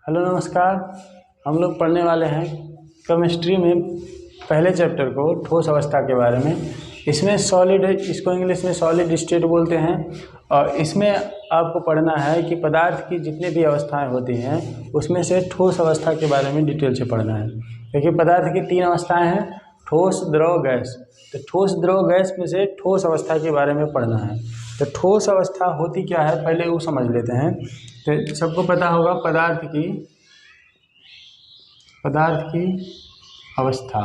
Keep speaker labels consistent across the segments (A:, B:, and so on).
A: Hello नमस्कार। हम लोग पढ़ने वाले हैं केमिस्ट्री में पहले चैप्टर को ठोस अवस्था के बारे में। इसमें सॉलिड, इसको इंग्लिश में सॉलिड स्टेट बोलते हैं। और इसमें आपको पढ़ना है कि पदार्थ की जितनी भी अवस्थाएं होती हैं उसमें से ठोस अवस्था के बारे में डिटेल से पढ़ना है। देखिए, पदार्थ की 3 अवस्थाएं हैं, ठोस, द्रव, गैस। तो ठोस, द्रव, गैस में से ठोस अवस्था के बारे में पढ़ना है। तो ठोस अवस्था होती क्या है पहले वो समझ लेते हैं। तो सबको पता होगा पदार्थ की अवस्था।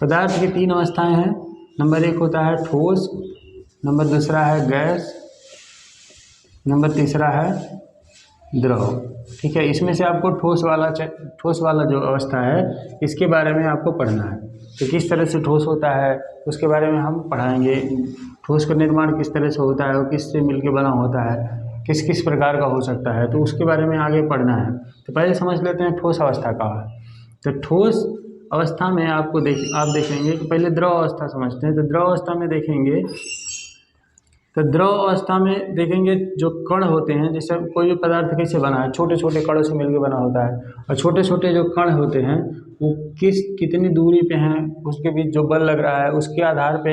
A: पदार्थ की 3 अवस्थाएं हैं। नंबर 1 होता है ठोस, नंबर दूसरा है गैस, नंबर तीसरा है द्रव। ठीक है, इसमें से आपको ठोस वाला जो अवस्था है इसके बारे में आपको पढ़ना है। तो किस तरह से ठोस होता है उसके बारे में हम पढ़ाएंगे। ठोस का निर्माण किस तरह से होता है और किससे मिलकर बना होता है, किस किस प्रकार का हो सकता है, तो उसके बारे में आगे पढ़ना है। तो पहले समझ लेते हैं ठोस अवस्था का है। तो ठोस अवस्था में आप देखेंगे कि पहले द्रव अवस्था समझते हैं। तो द्रव अवस्था में देखेंगे, तो द्रव अवस्था में देखेंगे जो कण होते हैं, जैसे कोई भी पदार्थ कैसे बना है, छोटे छोटे कणों से मिलकर बना होता है। और छोटे छोटे जो कण होते हैं वो कितनी दूरी पे हैं, उसके बीच जो बल लग रहा है उसके आधार पे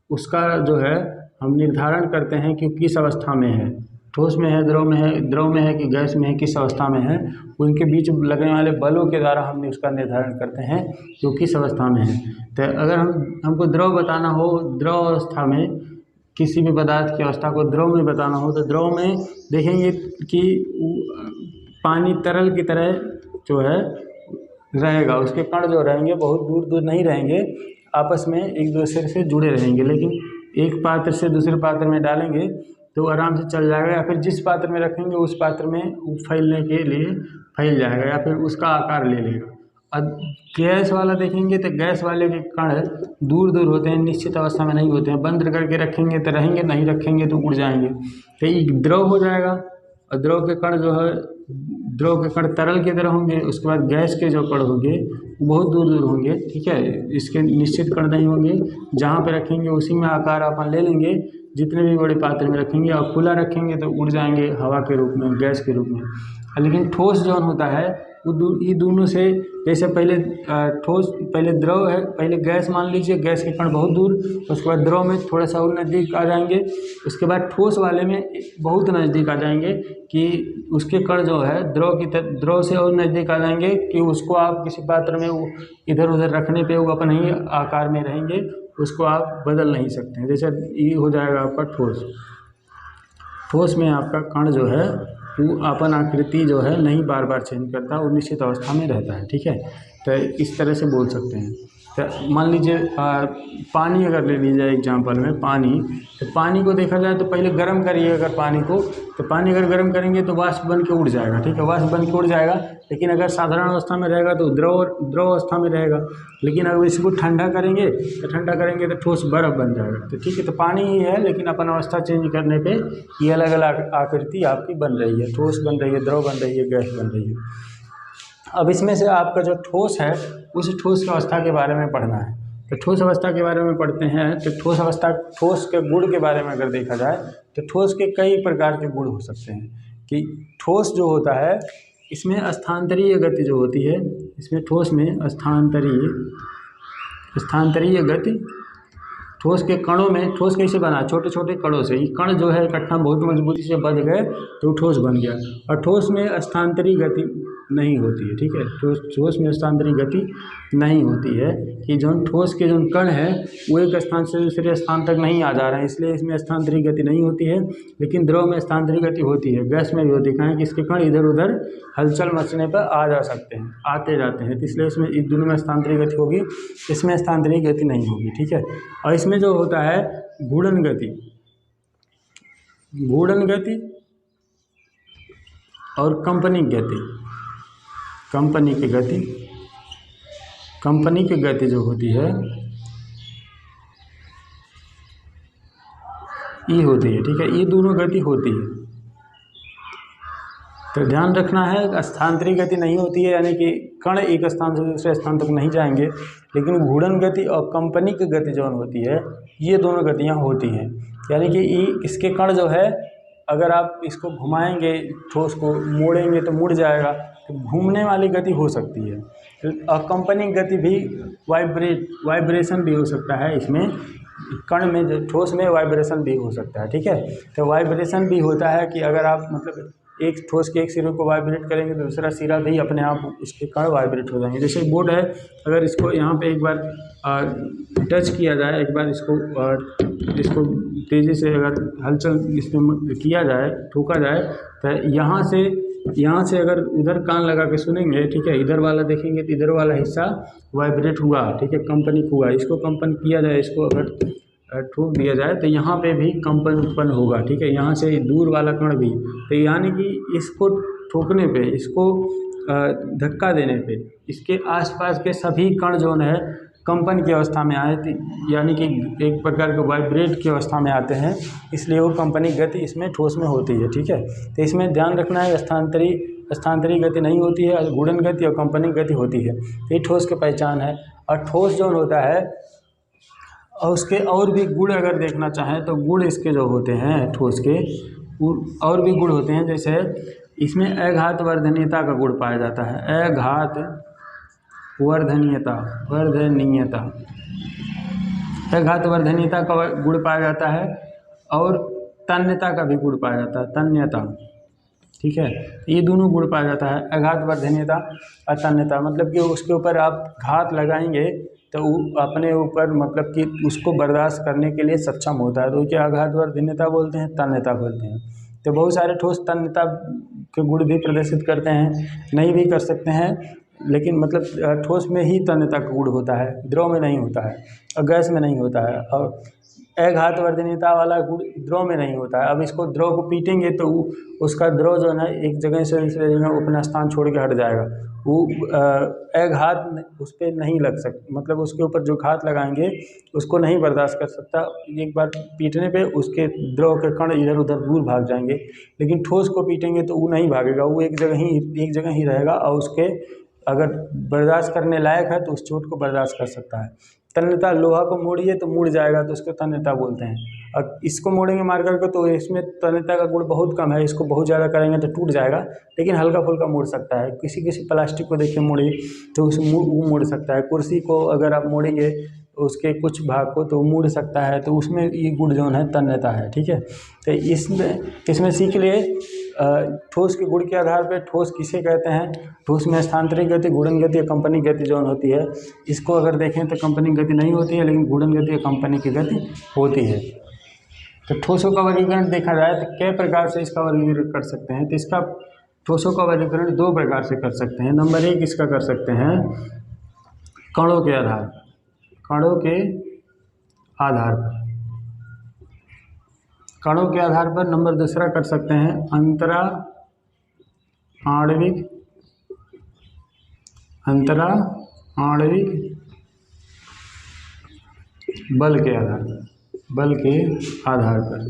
A: उसका जो है हम निर्धारण करते हैं कि किस अवस्था में है, ठोस में है, द्रव में है कि गैस में है, किस अवस्था में है। उनके बीच लगने वाले बलों के द्वारा हम उसका निर्धारण करते हैं कि वो किस अवस्था में है। तो अगर हमको द्रव बताना हो, द्रव अवस्था में किसी भी पदार्थ की अवस्था को द्रव में बताना हो, तो द्रव में देखेंगे कि पानी तरल की तरह जो है रहेगा। उसके कण जो रहेंगे बहुत दूर दूर नहीं रहेंगे, आपस में एक दूसरे से जुड़े रहेंगे। लेकिन एक पात्र से दूसरे पात्र में डालेंगे तो आराम से चल जाएगा, या फिर जिस पात्र में रखेंगे उस पात्र में फैलने के लिए फैल जाएगा, या फिर उसका आकार ले लेगा। अब गैस वाला देखेंगे तो गैस वाले के कण दूर दूर होते हैं, निश्चित अवस्था में नहीं होते हैं। बंद करके रखेंगे तो रहेंगे, नहीं रखेंगे तो उड़ जाएंगे। तो एक द्रव हो जाएगा। और द्रव के कण जो है, द्रव के कण तरल की तरह होंगे। उसके बाद गैस के जो कण होंगे वो बहुत दूर दूर होंगे। ठीक है, इसके निश्चित कण नहीं होंगे, जहाँ पे रखेंगे उसी में आकार अपन ले लेंगे। जितने भी बड़े पात्र में रखेंगे और खुला रखेंगे तो उड़ जाएंगे हवा के रूप में, गैस के रूप में। लेकिन ठोस जो होता है वो ये दोनों से, जैसे पहले द्रव है, पहले गैस मान लीजिए, गैस के कण बहुत दूर, उसके बाद द्रव में थोड़ा सा और नज़दीक आ जाएंगे। उसके बाद ठोस वाले में बहुत नज़दीक आ जाएंगे कि उसके कण जो है द्रव से और नज़दीक आ जाएंगे कि उसको आप किसी पात्र में इधर उधर रखने पे वो अपने ही आकार में रहेंगे, उसको आप बदल नहीं सकते हैं। जैसे ये हो जाएगा आपका ठोस। ठोस में आपका कण जो है वो अपन आकृति जो है नहीं बार बार चेंज करता, वो निश्चित अवस्था में रहता है। ठीक है, तो इस तरह से बोल सकते हैं। तो मान लीजिए पानी अगर ले लीजिए एग्जांपल में पानी, तो पानी को देखा जाए तो पहले गर्म करिए अगर पानी को, तो पानी अगर गर्म करेंगे तो वाष्प बन के उड़ जाएगा। ठीक है, वाष्प बन के उड़ जाएगा। लेकिन अगर साधारण अवस्था में रहेगा तो द्रव अवस्था में रहेगा। लेकिन अगर इसको ठंडा करेंगे तो ठोस बर्फ बन जाएगा। तो ठीक है, तो पानी ही है, लेकिन अपन अवस्था चेंज करने पे ये अलग अलग आकृति आपकी बन रही है, ठोस बन रही है, द्रव बन रही है, गैस बन रही है। अब इसमें से आपका जो ठोस है उस ठोस की अवस्था के बारे में पढ़ना है। तो ठोस अवस्था के बारे में पढ़ते हैं। तो ठोस के गुण के बारे में अगर देखा जाए तो ठोस के कई प्रकार के गुण हो सकते हैं। कि ठोस जो होता है इसमें स्थानांतरीय गति जो होती है, इसमें ठोस में स्थानांतरीय गति। ठोस के कणों में, ठोस कैसे बना, छोटे छोटे कणों से। ये कण जो है इकट्ठा बहुत मजबूती से बंध गए तो ठोस बन गया। और ठोस में स्थानांतरीय गति नहीं होती है। ठीक है, ठोस में स्थानांतरीय गति नहीं होती है कि जो ठोस के जो कण है वो एक स्थान से दूसरे स्थान तक नहीं आ जा रहे हैं, इसलिए इसमें स्थानांतरीय गति नहीं होती है। लेकिन द्रव में स्थानांतरीय गति होती है, गैस में भी होती है। कहें कि इसके कण इधर उधर हलचल मचने पर आ जा सकते हैं, आते जाते हैं, तो इसलिए इसमें इस दोनों में स्थानांतरीय गति होगी, इसमें स्थानांतरीय गति नहीं होगी। ठीक है, और इसमें जो होता है घूर्णन गति और कंपनिक गति जो होती है ये होती है। ठीक है, ये दोनों गति होती है। तो ध्यान रखना है, स्थानांतरित गति नहीं होती है, यानी कि कण एक स्थान से दूसरे स्थान तक नहीं जाएंगे। लेकिन घूर्णन गति और कंपनिक गति जो होती है ये दोनों गतियाँ होती हैं। यानी कि इसके कण जो है अगर आप इसको घुमाएंगे, ठोस को मोड़ेंगे तो मुड़ जाएगा, तो घूमने वाली गति हो सकती है। तो कंपनी गति भी वाइब्रेशन भी हो सकता है इसमें, कण में जो ठोस में वाइब्रेशन भी हो सकता है। ठीक है, तो वाइब्रेशन भी होता है कि अगर आप मतलब एक ठोस के एक सिरे को वाइब्रेट करेंगे तो दूसरा सिरा भी अपने आप उसके कण वाइब्रेट हो जाएंगे। जैसे बोर्ड है, अगर इसको यहाँ पे एक बार टच किया जाए, एक बार इसको तेज़ी से अगर हलचल इसमें किया जाए, ठोका जाए, तो यहाँ से अगर उधर कान लगा के सुनेंगे, ठीक है, इधर वाला देखेंगे तो इधर वाला हिस्सा वाइब्रेट हुआ, ठीक है, कंपन हुआ। इसको कंपन किया जाए, इसको अगर ठोक दिया जाए तो यहाँ पे भी कंपन उत्पन्न होगा। ठीक है, यहाँ से दूर वाला कण भी, तो यानी कि इसको ठोकने पे, इसको धक्का देने पे इसके आसपास के सभी कण जो है कंपन की अवस्था में आए, यानी कि एक प्रकार के वाइब्रेट की अवस्था में आते हैं, इसलिए वो कंपनी गति इसमें ठोस में होती है। ठीक है, तो इसमें ध्यान रखना है, स्थानांतरी गति नहीं होती है, गुणन गति और कंपनी गति होती है। ये ठोस की पहचान है। और ठोस जो होता है, और उसके और भी गुण अगर देखना चाहें तो गुण इसके जो होते हैं ठोस के, और भी गुण होते हैं। जैसे इसमें अघात वर्धनीयता का गुण पाया जाता है, अघात वर्धनीयता अघात वर्धनीयता का गुण पाया जाता है, और तन्यता का भी गुण पाया जाता है, तन्यता। ठीक है, ये दोनों गुण पाया जाता है, अघात वर्धनीयता और तन्यता। मतलब कि उसके ऊपर आप घात लगाएंगे तो वो अपने ऊपर मतलब कि उसको बर्दाश्त करने के लिए सक्षम होता है, तो क्या आघात वर्धनीयता बोलते हैं, तन्यता बोलते हैं। तो बहुत सारे ठोस तन्यता के गुण भी प्रदर्शित करते हैं, नहीं भी कर सकते हैं, लेकिन मतलब ठोस में ही तन्यता का गुण होता है, द्रव में नहीं होता है और गैस में नहीं होता है। और अघात वर्धनीयता वाला गुण द्रव में नहीं होता है। अब इसको द्रव को पीटेंगे तो उसका द्रव जो है एक जगह से दूसरे जगह अपना स्थान छोड़ के हट जाएगा, वो अघात उस पर नहीं लग सकता, मतलब उसके ऊपर जो घात लगाएंगे उसको नहीं बर्दाश्त कर सकता। एक बार पीटने पे उसके द्रव के कण इधर उधर दूर भाग जाएंगे, लेकिन ठोस को पीटेंगे तो वो नहीं भागेगा, वो एक जगह ही रहेगा, और उसके अगर बर्दाश्त करने लायक है तो उस चोट को बर्दाश्त कर सकता है। तन्यता, लोहा को मोड़िए तो मुड़ जाएगा, तो उसको तन्यता बोलते हैं। और इसको मोड़ेंगे मार करके तो इसमें तन्यता का गुण बहुत कम है, इसको बहुत ज़्यादा करेंगे तो टूट जाएगा, लेकिन हल्का फुल्का मुड़ सकता है। किसी प्लास्टिक को देखिए मोड़िए तो वो मुड़ सकता है। कुर्सी को अगर आप मोड़ेंगे उसके कुछ भाग को तो मुड़ सकता है, तो उसमें ये गुण जो है तन्यता है। ठीक है, तो इसमें सीख लिए ठोस के गुण के आधार पर ठोस किसे कहते हैं। ठोस में स्थानांतरित गति, गुणन गति और कंपनी गति जो होती है, इसको अगर देखें तो कंपनी गति नहीं होती है, लेकिन गुणन गति और कंपनी की गति होती है। तो ठोसों का वर्गीकरण देखा जाए तो कई प्रकार से इसका वर्गीकरण कर सकते हैं। तो इसका ठोसों का वर्गीकरण दो प्रकार से कर सकते हैं। नंबर एक इसका कर सकते हैं कणों के आधार पर, कणों के आधार पर। नंबर दूसरा कर सकते हैं अंतरा आणविक बल के आधार पर।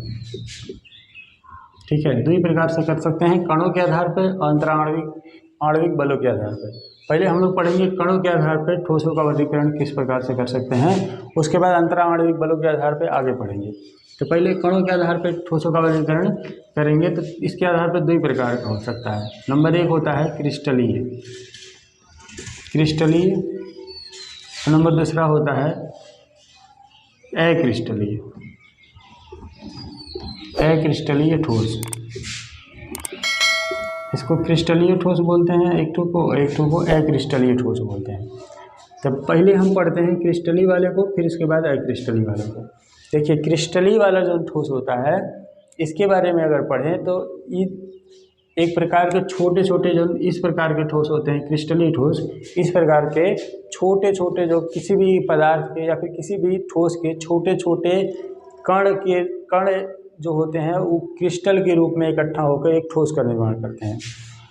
A: ठीक है, दो ही प्रकार से कर सकते हैं, कणों के आधार पर और अंतरा आणविक बलों के आधार पर। पहले हम लोग पढ़ेंगे कणों के आधार पर ठोसों का वर्गीकरण किस प्रकार से कर सकते हैं, उसके बाद अंतरा आणविक बलों के आधार पर आगे पढ़ेंगे। तो पहले कणों के आधार पर ठोसों का वर्गीकरण करेंगे, तो इसके आधार पर दो ही प्रकार का हो सकता है। नंबर एक होता है क्रिस्टलीय, नंबर दूसरा होता है अक्रिस्टलीय ठोस। इसको क्रिस्टलीय ठोस बोलते हैं एक ठो को अक्रिस्टलीय ठोस बोलते हैं। तब पहले हम पढ़ते हैं क्रिस्टलीय वाले को, फिर इसके बाद अक्रिस्टलीय वाले को। देखिए, क्रिस्टलीय वाला जो ठोस होता है, इसके बारे में अगर पढ़ें तो एक प्रकार के छोटे छोटे जो इस प्रकार के ठोस होते हैं, क्रिस्टलीय ठोस, इस प्रकार के छोटे छोटे जो किसी भी पदार्थ के या फिर किसी भी ठोस के छोटे छोटे कण जो होते हैं, वो क्रिस्टल के रूप में इकट्ठा होकर एक ठोस का निर्माण करते हैं।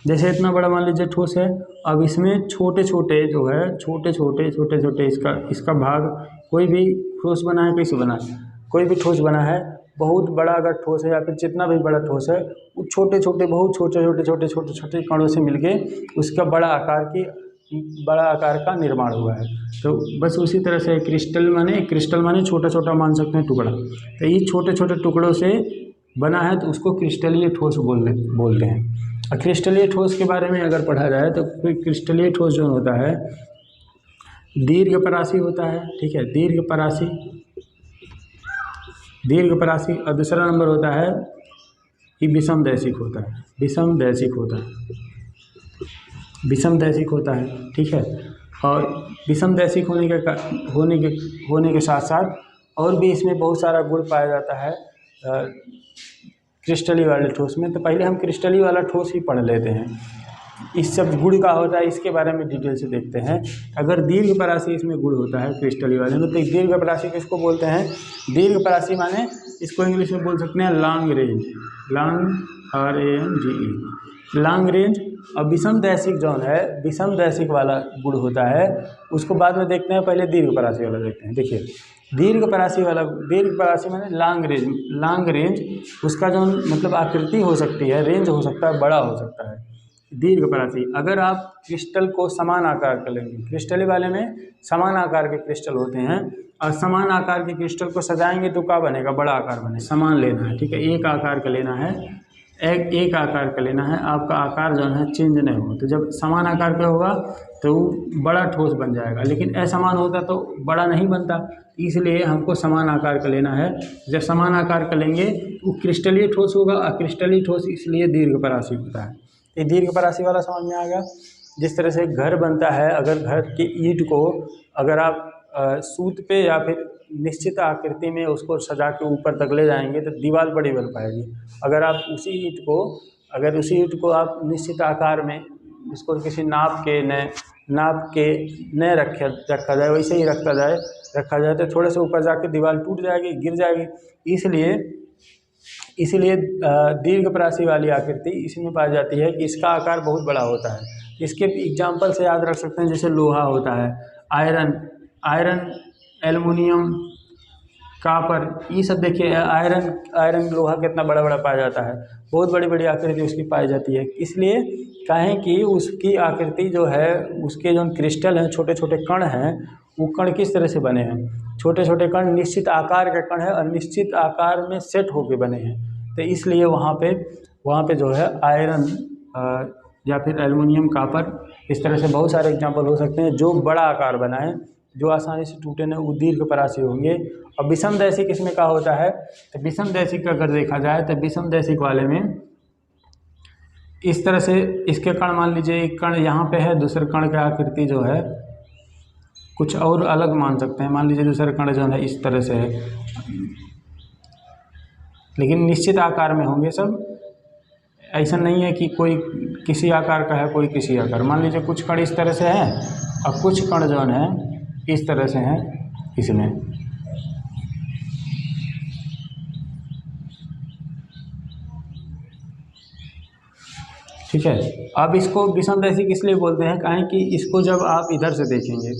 A: जैसे इतना बड़ा मान लीजिए ठोस है, अब इसमें छोटे छोटे जो है छोटे छोटे इसका भाग, कोई भी ठोस बना है, कैसे बना है, कोई भी ठोस बना है, बहुत बड़ा अगर ठोस है या फिर जितना भी बड़ा ठोस है, वो छोटे छोटे कणों से मिलके उसका बड़ा आकार का निर्माण हुआ है। तो बस उसी तरह से क्रिस्टल माने छोटा छोटा मान सकते हैं टुकड़ा। तो ये छोटे छोटे टुकड़ों से बना है तो उसको क्रिस्टलीय ठोस बोलते हैं। और क्रिस्टलीय ठोस के बारे में अगर पढ़ा जाए तो क्रिस्टलीय ठोस जो होता है दीर्घपरासी होता है, ठीक है, दीर्घपरासी। और दूसरा नंबर होता है कि विषमदैशिक होता है, विषमदैशिक होता है, ठीक है। और विषमदैशिक होने के साथ साथ और भी इसमें बहुत सारा गुण पाया जाता है क्रिस्टली वाले ठोस में। तो पहले हम क्रिस्टली वाला ठोस ही पढ़ लेते हैं, इस सब गुण का होता है इसके बारे में डिटेल से देखते हैं। अगर दीर्घपरासी इसमें गुण होता है क्रिस्टली वाले में, तो दीर्घपरासी किसको बोलते हैं? दीर्घपरासी माने इसको इंग्लिश में बोल सकते हैं लॉन्ग रेंज, लॉन्ग रेंज। और विषमदैशिक जो है, विषमदैशिक वाला गुण होता है उसको बाद में देखते हैं, पहले दीर्घपरासी वाला देखते हैं। देखिए दीर्घपरासी माने लॉन्ग रेंज, उसका जो मतलब आकृति हो सकती है, रेंज हो सकता है, बड़ा हो सकता है। दीर्घपरासी, अगर आप क्रिस्टल को समान आकार का लेंगे, क्रिस्टल वाले में समान आकार के क्रिस्टल होते हैं, और समान आकार के क्रिस्टल को सजाएंगे तो क्या बनेगा? बड़ा आकार बनेगा। समान लेना है, ठीक है, एक आकार का लेना है, एक आकार का लेना है, आपका आकार जो है चेंज नहीं हो। तो जब समान आकार का होगा तो बड़ा ठोस बन जाएगा, लेकिन असमान होता तो बड़ा नहीं बनता, इसलिए हमको समान आकार का लेना है। जब समान आकार का लेंगे तो क्रिस्टलीय ठोस होगा, और क्रिस्टलीय ठोस इसलिए दीर्घपरासी होता है। ये दीर्घपरासी वाला समझ में आ गया। जिस तरह से घर बनता है, अगर घर की ईंट को अगर आप सूत पे या फिर निश्चित आकृति में उसको सजा के ऊपर तक ले जाएंगे तो दीवार बड़ी बन पाएगी। अगर आप उसी ईंट को आप निश्चित आकार में इसको किसी नाप के न रखा जाए, वैसे ही रखा जाए तो थोड़े से ऊपर जाके दीवार टूट जाएगी, गिर जाएगी। इसलिए दीर्घपरासी वाली आकृति इसमें पाई जाती है कि इसका आकार बहुत बड़ा होता है। इसके एग्जाम्पल से याद रख सकते हैं, जैसे लोहा होता है, आयरन, एल्युमिनियम, कॉपर, ये सब देखिए। आयरन लोहा कितना बड़ा बड़ा पाया जाता है, बहुत बड़ी बड़ी आकृति उसकी पाई जाती है। इसलिए कहें कि उसकी आकृति जो है, उसके जो क्रिस्टल हैं, छोटे छोटे कण हैं, वो कण किस तरह से बने हैं? छोटे छोटे कण निश्चित आकार के कण है और निश्चित आकार में सेट होके बने हैं। तो इसलिए वहाँ पे जो है आयरन या फिर एल्युमिनियम, कॉपर, इस तरह से बहुत सारे एग्जाम्पल हो सकते हैं जो बड़ा आकार बनाएं, जो आसानी से टूटे न, वो दीर्घपरासी होंगे। और विषमदैशिक इसमें क्या होता है? तो विषमदैशिक अगर देखा जाए तो विषमदैशिक वाले में इस तरह से इसके कण, मान लीजिए एक कण यहाँ पे है, दूसरे कण की आकृति जो है कुछ और अलग मान सकते हैं। मान लीजिए दूसरे कण जो है इस तरह से है, लेकिन निश्चित आकार में होंगे सब। ऐसा नहीं है कि कोई किसी आकार का है, कोई किसी आकार। मान लीजिए कुछ कण इस तरह से है और कुछ कण जो है इस तरह से हैं इसमें। ठीक है, अब इसको विषमदैशिक इसलिए बोलते हैं कहें कि इसको जब आप इधर से देखेंगे,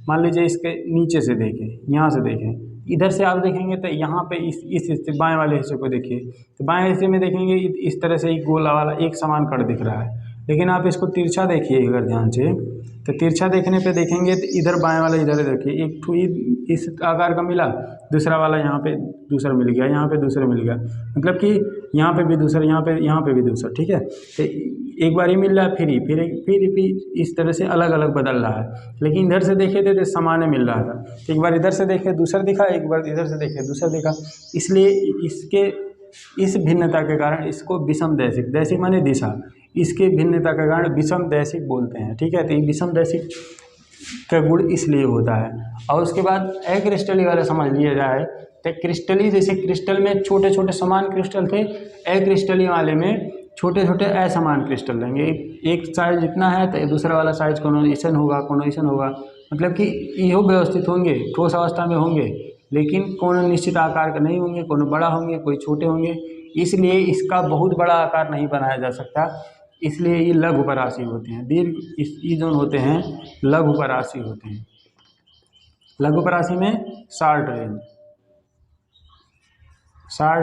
A: मान लीजिए इसके नीचे से देखें, यहाँ से देखें, इधर से आप देखेंगे तो यहाँ पे इस हिस्से, बाएं वाले हिस्से को देखिए, तो बाएं हिस्से में देखेंगे इस तरह से एक गोला वाला एक समान कण दिख रहा है। लेकिन आप इसको तिरछा देखिए अगर ध्यान से, तो तिरछा देखने पे देखेंगे तो इधर बाएं वाला इधर देखिए, एक ठो इस आकार का मिला, दूसरा वाला यहाँ पे दूसरा मिल गया, यहाँ पे दूसरा मिल गया, मतलब कि यहाँ पे भी दूसरा, यहाँ पे भी दूसरा। ठीक है, तो एक बार ही मिल रहा है, फिर इस तरह से अलग अलग बदल रहा है। लेकिन इधर से देखे थे तो सामान्य मिल रहा था, एक बार इधर से देखे दूसरा दिखा, एक बार इधर से देखे दूसरा दिखा। इसलिए इस भिन्नता के कारण इसको विषमदैशिक, दैशिक माने दिशा, इसके भिन्नता के कारण विषमदैशिक बोलते हैं। ठीक है, तो ये विषमदैशिक का गुण इसलिए होता है। और उसके बाद अक्रिस्टली वाला समझ लिया जाए तो क्रिस्टली, जैसे क्रिस्टल में छोटे छोटे समान क्रिस्टल थे, अक्रिस्टली वाले में छोटे छोटे असमान क्रिस्टल रहेंगे। एक साइज इतना है तो दूसरा वाला साइज कोनो ऐसा होगा, मतलब कि इहो व्यवस्थित होंगे, ठोस अवस्था में होंगे, लेकिन कोनो निश्चित आकार का नहीं होंगे, कोनो बड़ा होंगे, कोई छोटे होंगे। इसलिए इसका बहुत बड़ा आकार नहीं बनाया जा सकता, इसलिए ये लघुपरासी होते हैं। ये जो होते हैं लघुपरासी होते हैं। लघुपरासी में शॉर्ट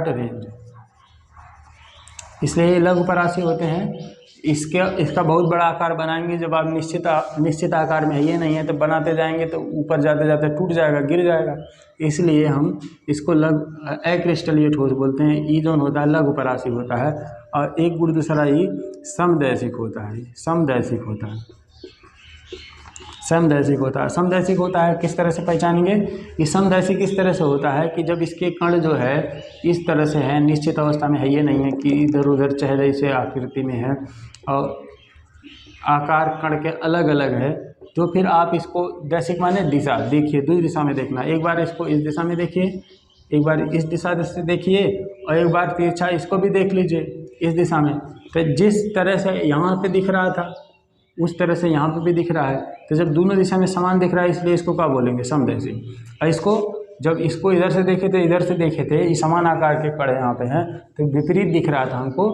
A: रेंज, इसलिए ये लघुपरासी होते हैं। इसका बहुत बड़ा आकार बनाएंगे। जब आप निश्चित आकार में है, ये नहीं है तो बनाते जाएंगे तो ऊपर जाते जाते टूट जाएगा, गिर जाएगा। इसलिए हम इसको अक्रिस्टलीय ठोस बोलते हैं। ई जोन होता है लघु परासी होता है, और एक गुण दूसरा ई समदैशिक होता है। समदैशिक होता है, समदैशिक होता है। समदैशिक होता है किस तरह से पहचानेंगे? ये समदैशिक इस तरह से होता है कि जब इसके कण जो है इस तरह से है, निश्चित अवस्था में है, ये नहीं है कि इधर उधर चेहरे से आकृति में है और आकार कण के अलग अलग है, तो फिर आप इसको दैशिक माने दिशा, देखिए दो दिशा में देखना। एक बार इसको इस दिशा में देखिए, एक बार इस दिशा से देखिए, और एक बार तिरछा इसको भी देख लीजिए इस दिशा में। तो जिस तरह से यहाँ पे दिख रहा था उस तरह से यहाँ पे भी दिख रहा है। तो जब दोनों दिशा में समान दिख रहा है इसलिए इसको क्या बोलेंगे? समदैशिक। और इसको जब इसको इधर से देखे थे, इधर से देखे थे, ये समान आकार के कण यहाँ पे हैं, तो विपरीत दिख रहा था हमको,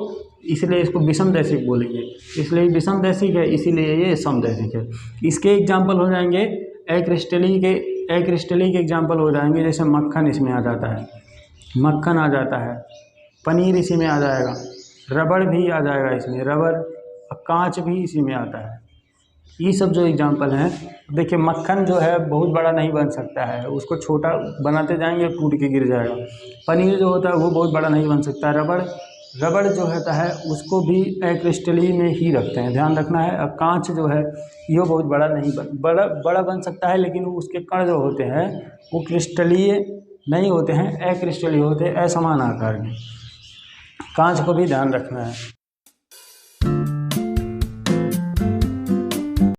A: इसलिए इसको विषमदैशिक बोलेंगे। इसलिए विषमदैशिक है, इसीलिए ये समदैशिक है। इसके एग्जाम्पल हो जाएंगे अक्रिस्टलीय के एग्जाम्पल हो जाएंगे। जैसे मक्खन इसमें आ जाता है, मक्खन आ जाता है, पनीर इसी में आ जाएगा, रबड़ भी आ जाएगा इसमें, रबड़, कांच भी इसी में आता है। ये सब जो एग्जाम्पल हैं, देखिए मक्खन जो है बहुत बड़ा नहीं बन सकता है, उसको छोटा बनाते जाएंगे टूट के गिर जाएगा। पनीर जो होता है वो बहुत बड़ा नहीं बन सकता है। रबड़ जो होता है उसको भी अक्रिस्टलीय में ही रखते हैं, ध्यान रखना है। और कांच जो है ये बहुत बड़ा नहीं बड़ा बन सकता है, लेकिन उसके कण जो होते हैं वो क्रिस्टलीय नहीं होते हैं, अक्रिस्टलीय होते हैं, असमान आकार में। कांच को भी ध्यान रखना है।